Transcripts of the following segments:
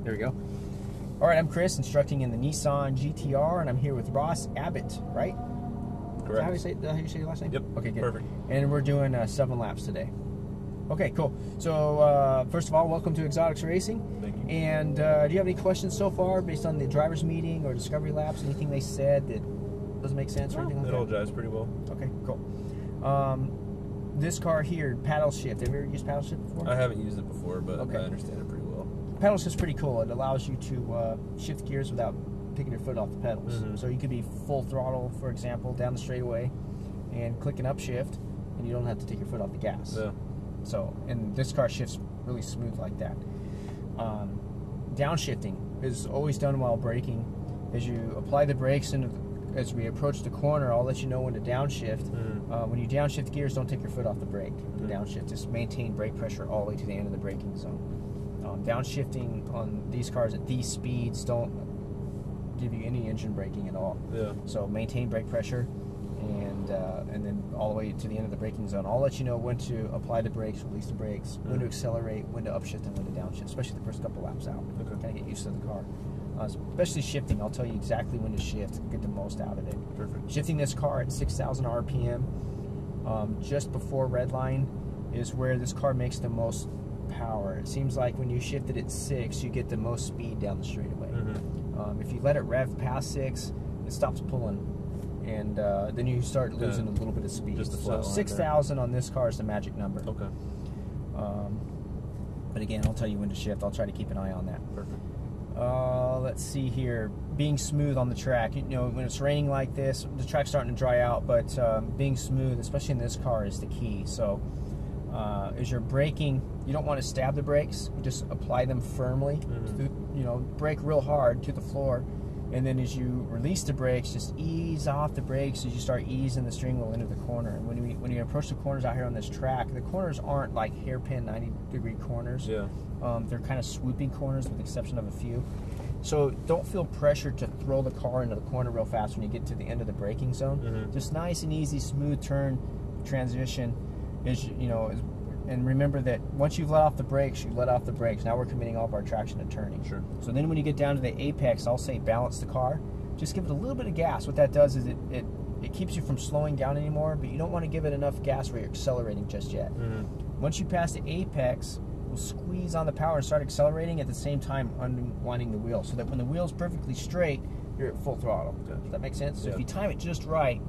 There we go. All right, I'm Chris, instructing in the Nissan GTR, and I'm here with Ross Abbott, right? Correct. How do you say your last name? Yep. Okay, good. Perfect. And we're doing 7 laps today. Okay, cool. So, first of all, welcome to Exotics Racing. Thank you. And do you have any questions so far based on the driver's meeting or discovery laps? Anything they said that doesn't make sense or anything like It that? all jives pretty well. Okay, cool. This car here, paddle shift. Have you ever used paddle shift before? I haven't used it before, but Okay. I understand it pretty well. Paddle shift's pretty cool. It allows you to shift gears without taking your foot off the pedals. Mm-hmm. So you could be full throttle, for example, down the straightaway and click an upshift, and you don't have to take your foot off the gas. Yeah. So, and this car shifts really smooth like that. Downshifting is always done while braking. As you apply the brakes and as we approach the corner, I'll let you know when to downshift. Mm-hmm. When you downshift gears, don't take your foot off the brake. The downshift, just maintain brake pressure all the way to the end of the braking zone. Downshifting on these cars at these speeds don't give you any engine braking at all. Yeah. So maintain brake pressure, and then all the way to the end of the braking zone. I'll let you know when to apply the brakes, release the brakes, when to accelerate, when to upshift, and when to downshift, especially the first couple laps out. Okay. Kind of get used to the car. Especially shifting, I'll tell you exactly when to shift, get the most out of it. Perfect. Shifting this car at 6,000 RPM, just before red line, is where this car makes the most power. It seems like when you shift it at 6, you get the most speed down the straightaway. Mm-hmm. If you let it rev past 6, it stops pulling, and then you start losing a little bit of speed. Just a So flat line 6,000 on this car is the magic number. Okay. But again, I'll tell you when to shift. I'll try to keep an eye on that. Perfect. Let's see here. Being smooth on the track. You know, when it's raining like this, the track's starting to dry out, but being smooth, especially in this car, is the key. So as you're braking, you don't want to stab the brakes. You just apply them firmly. You know, brake real hard to the floor, and then as you release the brakes, just ease off the brakes as you start easing the steering wheel into the corner. And when you approach the corners out here on this track, the corners aren't like hairpin 90-degree corners. Yeah. They're kind of swooping corners with the exception of a few. So don't feel pressure to throw the car into the corner real fast when you get to the end of the braking zone. Mm-hmm. Just nice and easy, smooth turn transition. And remember that once you've let off the brakes, you let off the brakes. Now we're committing all of our traction to turning. Sure. So then when you get down to the apex, I'll say balance the car. Just give it a little bit of gas. What that does is it keeps you from slowing down anymore, but you don't want to give it enough gas where you're accelerating just yet. Mm-hmm. Once you pass the apex, we'll squeeze on the power and start accelerating at the same time unwinding the wheel, so that when the wheel's perfectly straight, you're at full throttle. Gotcha. Does that make sense? So Yeah. if you time it just right,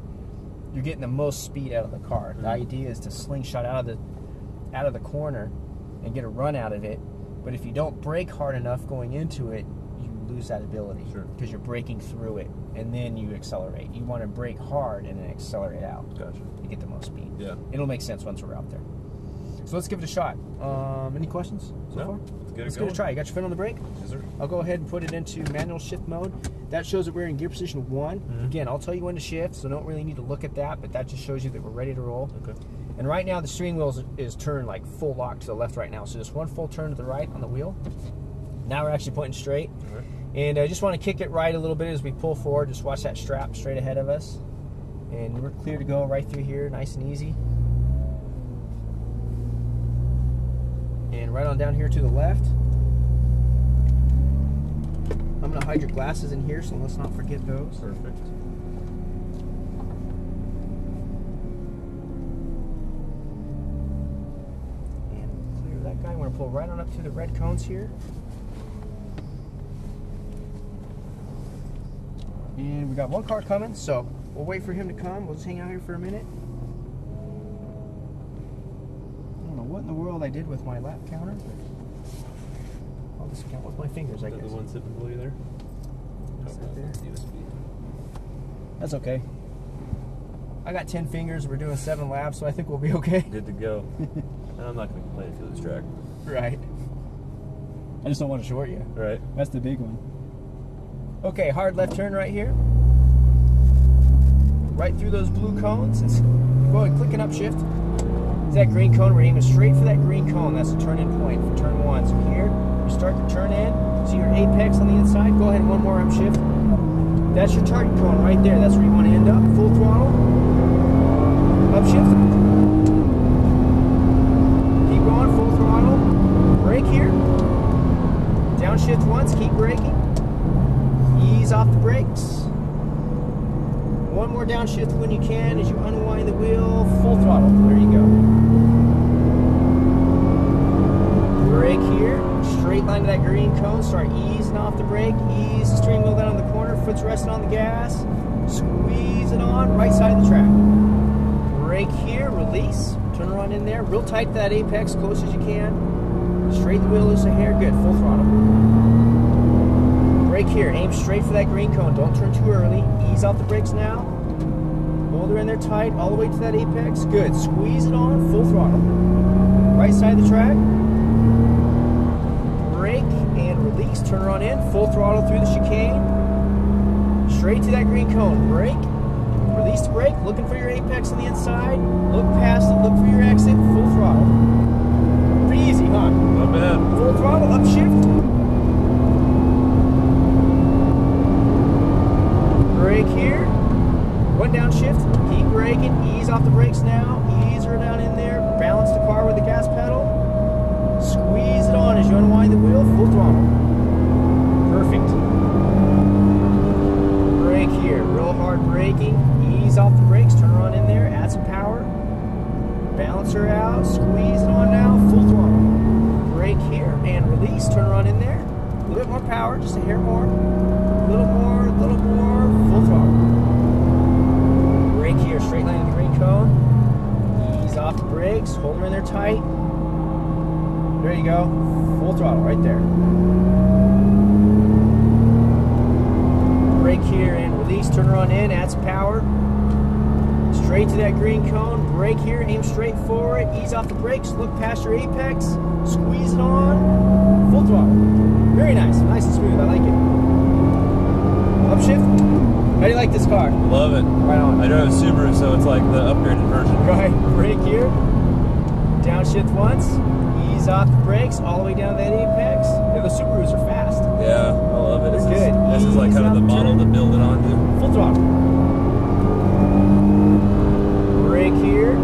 you're getting the most speed out of the car. Mm-hmm. The idea is to slingshot out of the corner and get a run out of it. But if you don't brake hard enough going into it, you lose that ability. Sure. Because you're braking through it and then you accelerate. You want to brake hard and then accelerate out. Gotcha. To get the most speed. Yeah. It'll make sense once we're out there. So let's give it a shot. Any questions so far? Let's Give it a try. You got your foot on the brake? Yes, sir. I'll go ahead and put it into manual shift mode. That shows that we're in gear position 1. Mm-hmm. Again, I'll tell you when to shift, so don't really need to look at that, but that just shows you that we're ready to roll. Okay. And right now the steering wheel is turned like full lock to the left right now. So just one full turn to the right on the wheel. Now we're actually pointing straight. All right. And I just want to kick it right a little bit as we pull forward. Just watch that strap straight ahead of us. And we're clear to go right through here, nice and easy. And right on down here to the left. I'm going to hide your glasses in here, so let's not forget those. Perfect. And clear that guy. We're going to pull right on up through the red cones here. And we got one car coming, so we'll wait for him to come. We'll just hang out here for a minute. I don't know what in the world I did with my lap counter. I'll just count with my fingers, I guess. The one sitting below you there? Sit there. USB. That's okay. I got 10 fingers. We're doing 7 laps, so I think we'll be okay. Good to go. I'm not going to complain for this track. Right. I just don't want to short you. Right. That's the big one. Okay, hard left turn right here. Right through those blue cones. Go ahead, click an upshift. Is that green cone? We're aiming straight for that green cone. That's the turn-in point for turn 1. So here, you start to turn in. See your apex on the inside? Go ahead and one more upshift. That's your target cone right there. That's where you want to end up. Full throttle. Upshift. Keep going, full throttle. Brake here. Downshift once, keep braking. Ease off the brakes. One more downshift when you can as you unwind the wheel. Full throttle. There you go. Brake here. Straight line to that green cone. Start easing off the brake. Ease the steering wheel down in the corner. Foot's resting on the gas. Squeeze it on. Right side of the track. Brake here. Release. Turn around in there. Real tight to that apex. Close as you can. Straighten the wheel just a hair. Good. Full throttle. Brake here. Aim straight for that green cone. Don't turn too early. Ease off the brakes now. Hold her in there tight. All the way to that apex. Good. Squeeze it on. Full throttle. Right side of the track. Brake and release. Turn her on in. Full throttle through the chicane. Straight to that green cone. Brake. Release the brake. Looking for your apex on the inside. Look past it. Look for your exit. Full throttle. Pretty easy, huh? Not bad. Full throttle. Upshift. Brake here. One downshift. Keep braking. Ease off the brakes now. Ease her down in there. Balance the car with the gas pedal. Squeeze it on as you unwind the wheel. Full throttle. Perfect. Brake here. Real hard braking. Ease off the brakes. Turn her on in there. Add some power. Balance her out. Squeeze it on now. Full throttle. Brake here and release. Turn her on in there. A little bit more power. Just a hair more. A little more. A little more. Full throttle. Brake here. Straight line to the green cone. Ease off the brakes. Hold her in there tight. There you go. Full throttle right there. Brake here and release. Turn her on in. Add some power. Straight to that green cone. Brake here. Aim straight for it. Ease off the brakes. Look past your apex. Squeeze it on. Full throttle. Very nice. Nice and smooth. I like it. Upshift. How do you like this car? Love it. Right on. I drive a Subaru, so it's like the upgraded version. Right. Brake here. Downshift once. Ease off the brakes all the way down to that apex. Yeah, the Subarus are fast. Yeah, I love it. They're good. This is like kind of the model to build it onto. Full throttle. Brake here.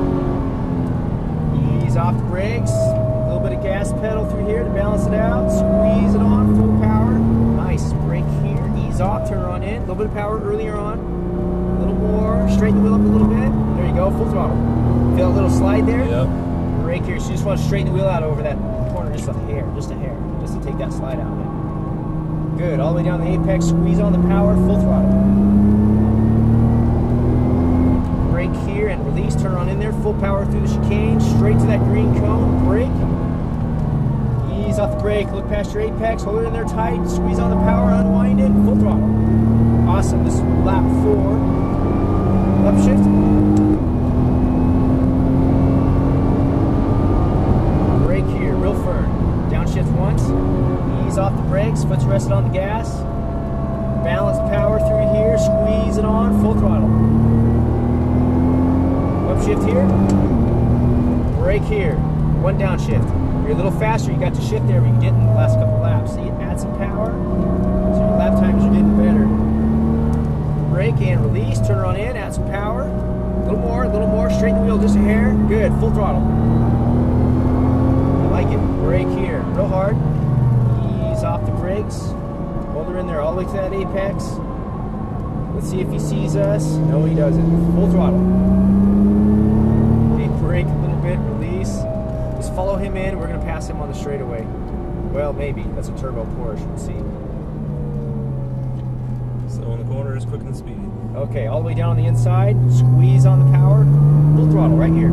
Ease off the brakes. A little bit of gas pedal through here to balance it out. Squeeze it on. Full power. Nice. Brake here. Ease off. Turn her on in. A little bit of power earlier on. A little more. Straighten the wheel up a little bit. There you go. Full throttle. Feel a little slide there? Yep. Brake here. So you just want to straighten the wheel out over that corner just a hair. Just a hair. Just to take that slide out of it. Good. All the way down the apex. Squeeze on the power. Full throttle. Brake here and release. Turn on in there. Full power through the chicane. Straight to that green cone. Brake. Ease off the brake. Look past your apex. Hold it in there tight. Squeeze on the power. Unwind it. Full throttle. Awesome. This is lap 4. Upshift. Brake here. Real firm. Downshift once. Ease off the brakes. Foot's rested on the gas. Balance power through here. Squeeze it on. Full throttle. Upshift here. Brake here. One downshift. You're a little faster. You got to shift there, but you didn't in the last couple laps. See, add some power. So your lap times are getting better. Brake and release. Turn her on in. Add some power. A little more. A little more. Straighten the wheel just a hair. Good. Full throttle. I like it. Brake here. Real hard. Ease off the brakes. Hold her in there all the way to that apex. Let's see if he sees us. No, he doesn't. Full throttle. Okay, brake a little bit. Release. Just follow him in. We're going to pass him on the straightaway. Well, maybe. That's a turbo Porsche. We'll see. So on the corner is quick and speedy. Okay, all the way down on the inside. Squeeze on the power. Full throttle right here.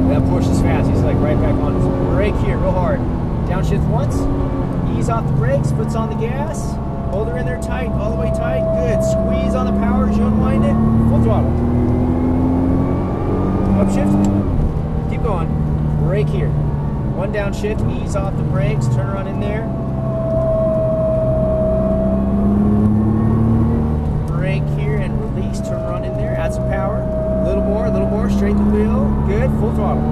That Porsche is fast. He's like right back on his brake here, real hard. Downshift once. Ease off the brakes. Foot's on the gas. Hold her in there tight, all the way tight. Good. Squeeze on the power as you unwind it. Full throttle. Upshift. Keep going. Brake here. One downshift. Ease off the brakes. Turn her on in there. Brake here and release. Turn her on in there. Add some power. A little more. Straighten the wheel. Good. Full throttle.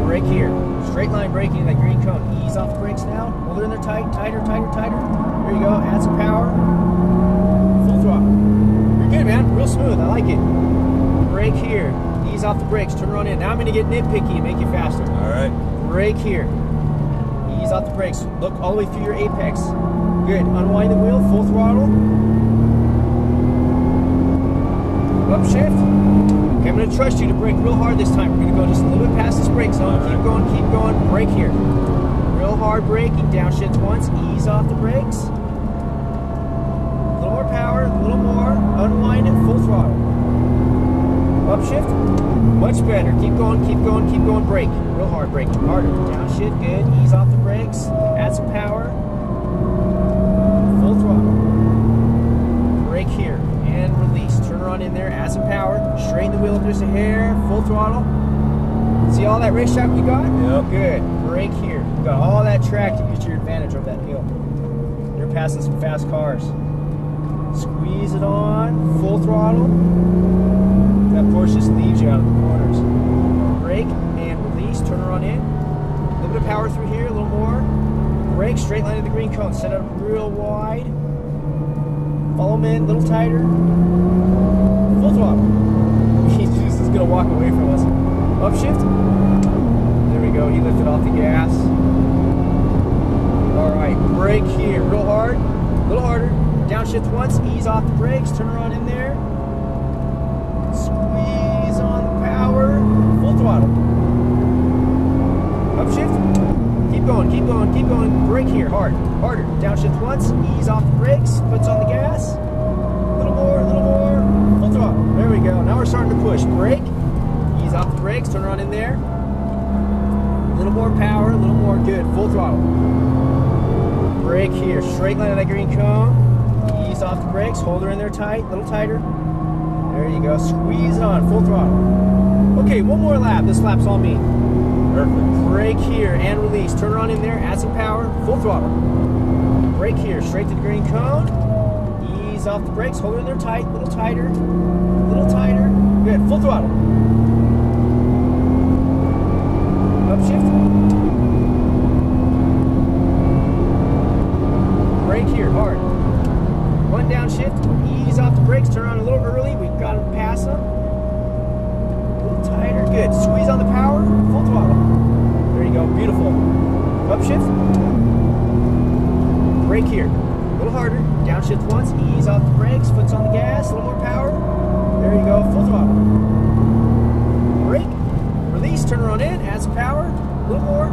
Brake here. Straight line braking, that green cone. Ease off the brakes now. Hold her in there tight. Tighter. There you go. Add some power. Full throttle. You're good, man. Real smooth. I like it. Brake here. Ease off the brakes. Turn around in. Now I'm going to get nitpicky and make you faster. All right. Brake here. Ease off the brakes. Look all the way through your apex. Good. Unwind the wheel. Full throttle. Upshift. Okay, I'm going to trust you to brake real hard this time. We're going to go just a little bit past this brake zone. All Keep right. going. Keep going. Brake here. Real hard braking. Downshift once. Ease off the brakes. A little more power. A little more. Unwind it. Full throttle. Upshift. Much better. Keep going. Keep going. Keep going. Brake. Real hard braking. Harder. Downshift. Good. Ease off the brakes. Add some power. Full throttle. Brake here. And release. Turn around in there. Add some power. Straighten the wheel up just a hair. Full throttle. See all that racetrack we got? Yep. Good. Brake here. You got all that track to use to your advantage over that hill. You're passing some fast cars. Squeeze it on. Full throttle. That Porsche just leaves you out of the corners. Brake and release. Turn around in. A little bit of power through here. A little more. Brake. Straight line of the green cone. Set it up real wide. Follow him in. A little tighter. Full throttle. He's just going to walk away from us. Upshift. There we go. He lifted off the gas. All right. Brake here. Real hard. A little harder. Downshift once. Ease off the brakes. Turn around in there. Squeeze on the power. Full throttle. Upshift. Keep going. Keep going. Keep going. Brake here. Hard. Harder. Downshift once. Ease off the brakes. Puts on the gas. A little more. A little more. Full throttle. There we go. Now we're starting to push. Brake. Ease off the brakes. Turn around in there. A little more power. A little more. Good. Full throttle. Brake here. Straight line of that green cone. Ease off the brakes. Hold her in there tight. A little tighter. There you go. Squeeze it on. Full throttle. Okay, one more lap. This lap's all me. Perfect. Brake here and release. Turn around in there. Add some power. Full throttle. Brake here. Straight to the green cone. Ease off the brakes. Hold her in there tight. A little tighter. A little tighter. Good. Full throttle. Upshift. Brake here. Hard. One downshift. Ease off the brakes. Turn around a little early. We've got to pass them. A little tighter. Good. Squeeze on the power. Full throttle. There you go. Beautiful. Upshift. Brake here. A little harder. Downshift once. Ease off the brakes. Foot's on the gas. A little more power. There you go. Full throttle. Brake. Release. Turn around in. Add some power. A little more.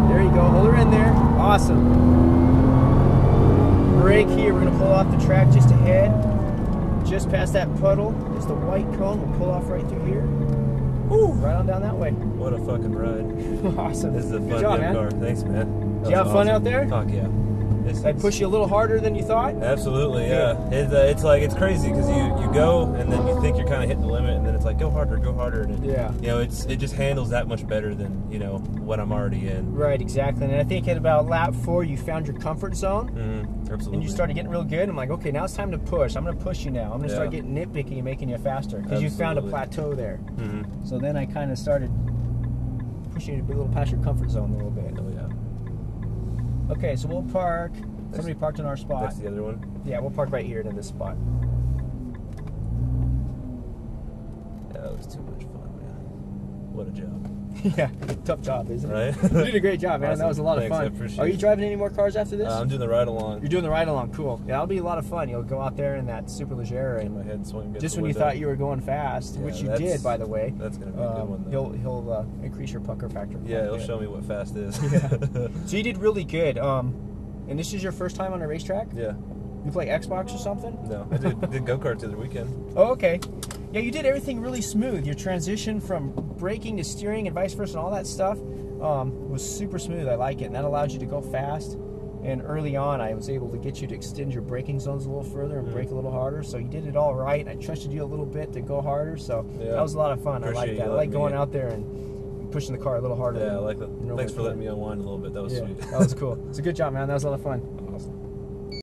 There you go. Hold her in there. Awesome. Brake here. We're going to pull off the track just ahead. Just past that puddle is the white cone. We'll pull off right through here. Woo, right on down that way. What a fucking ride. Awesome. This is a Good fun job, damn man. car. Thanks, man. Did you have fun out there? Fuck yeah. Did I push you a little harder than you thought? Absolutely, yeah. It's like, it's crazy because you go and then you think you're kind of hitting the limit and then it's like, go harder. And Yeah. you know, it just handles that much better than, you know, what I'm already in. Right, exactly. And I think at about lap 4, you found your comfort zone. Absolutely. And you started getting real good. I'm like, okay, now it's time to push. I'm going to push you now. I'm going to start Yeah. getting nitpicky and making you faster because you found a plateau there. So then I kind of started pushing you a little past your comfort zone a little bit. Oh, yeah. Okay, so we'll park. Somebody parked in our spot. That's the other one. Yeah, we'll park right here in this spot. Yeah, that was too much fun, man. What a job. Yeah, tough job, isn't it? Right? You did a great job, man. Awesome. That was a lot of Thanks, fun. I appreciate Are you it. driving any more cars after this? I'm doing the ride along. You're doing the ride along. Cool. Yeah, that'll be a lot of fun. You'll go out there in that super leggera Get and my head swing. just when you thought you were going fast, Yeah, which you that's- did, by the way. That's gonna be a good one, though. He'll increase your pucker factor. Yeah, it'll show me what fast is. Yeah. So you did really good. And this is your first time on a racetrack? Yeah. You play Xbox or something? No, I did go-karts the other weekend. Oh, okay. Yeah, you did everything really smooth. Your transition from braking to steering and vice versa and all that stuff was super smooth. I like it. And that allowed you to go fast. And early on, I was able to get you to extend your braking zones a little further and brake a little harder. So you did it all right. I trusted you a little bit to go harder. So that was a lot of fun. I like that. I like going out there and pushing the car a little harder. Yeah, I like that. Thanks for letting me unwind a little bit. That was sweet. That was cool. It's a good job, man. That was a lot of fun.